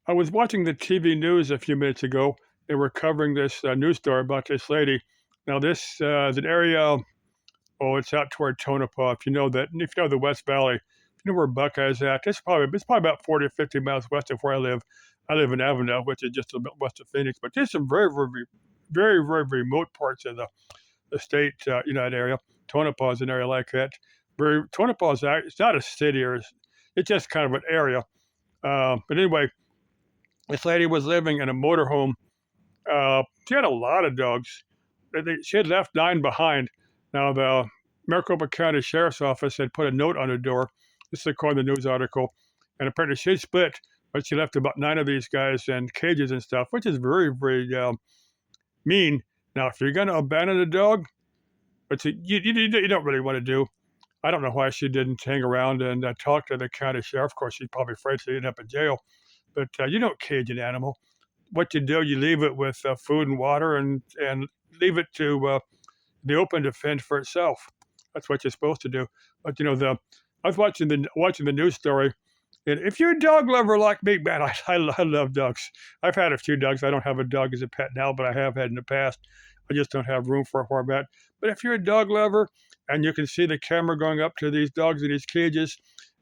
I was watching the TV news a few minutes ago. They were covering this news story about this lady. Now, this is an area. Oh, it's out toward Tonopah. If you know that, if you know the West Valley, if you know where Buckeye's at, it's probably about 40 or 50 miles west of where I live. I live in Avondale, which is just a bit west of Phoenix. But there's some very remote parts of the state, that area. Tonopah is an area like that. Tonopah is it's not a city, it's just kind of an area. But anyway, this lady was living in a motorhome. She had a lot of dogs. She had left 9 behind. Now, the Maricopa County Sheriff's Office had put a note on her door. This is according to the news article. And apparently she split, but she left about 9 of these guys in cages and stuff, which is very mean. Now, if you're going to abandon a dog, which you don't really want to do, I don't know why she didn't hang around and talk to the county sheriff. Of course, she's probably afraid she'd end up in jail. But you don't cage an animal. What you do, you leave it with food and water, and leave it to the open to fend for itself. That's what you're supposed to do. But I was watching the news story, and if you're a dog lover like me, man, I love dogs. I've had a few dogs. I don't have a dog as a pet now, but I have had in the past. I just don't have room for where I'm at. But if you're a dog lover, and you can see the camera going up to these dogs in these cages,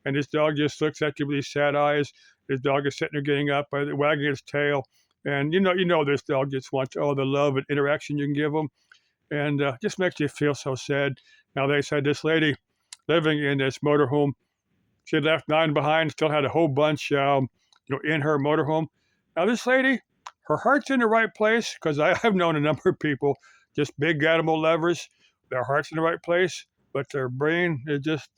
and this dog just looks at you with these sad eyes. This dog is sitting there getting up, wagging its tail, and this dog just wants all the love and interaction you can give them, and just makes you feel so sad. Now, they said this lady living in this motorhome, she had left 9 behind, still had a whole bunch, in her motorhome. Now, this lady, her heart's in the right place, because I've known a number of people, just big animal lovers. Their heart's in the right place, but their brain is just,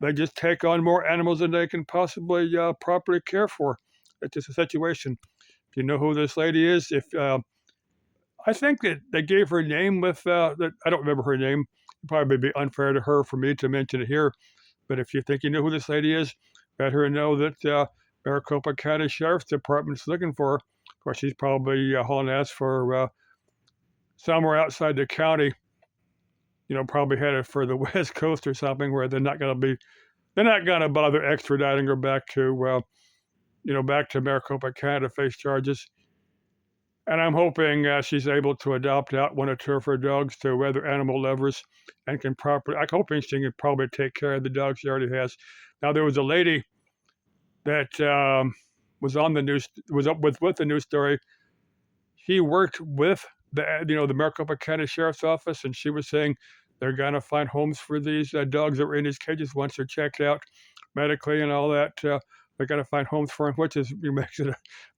they just take on more animals than they can possibly properly care for. It's just a situation. Do you know who this lady is? If I think that they gave her name I don't remember her name. It'd probably be unfair to her for me to mention it here. But if you think you know who this lady is, let her know that Maricopa County Sheriff's Department is looking for her. Of course, she's probably hauling ass for somewhere outside the county. Probably headed for the West Coast or something, where they're not going to bother extraditing her back to Maricopa County to face charges. And I'm hoping she's able to adopt out one or two of her dogs to other animal lovers, and I'm hoping she can probably take care of the dogs she already has. Now, there was a lady that was on the news, was up with the news story. She worked with the Maricopa County Sheriff's Office, and she was saying they're going to find homes for these dogs that were in these cages once they're checked out medically and all that. They're going to find homes for them, which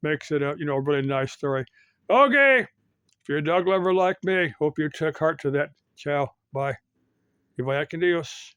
makes it a really nice story. Okay, if you're a dog lover like me, hope you took heart to that. Ciao, bye. Y vaya con Dios.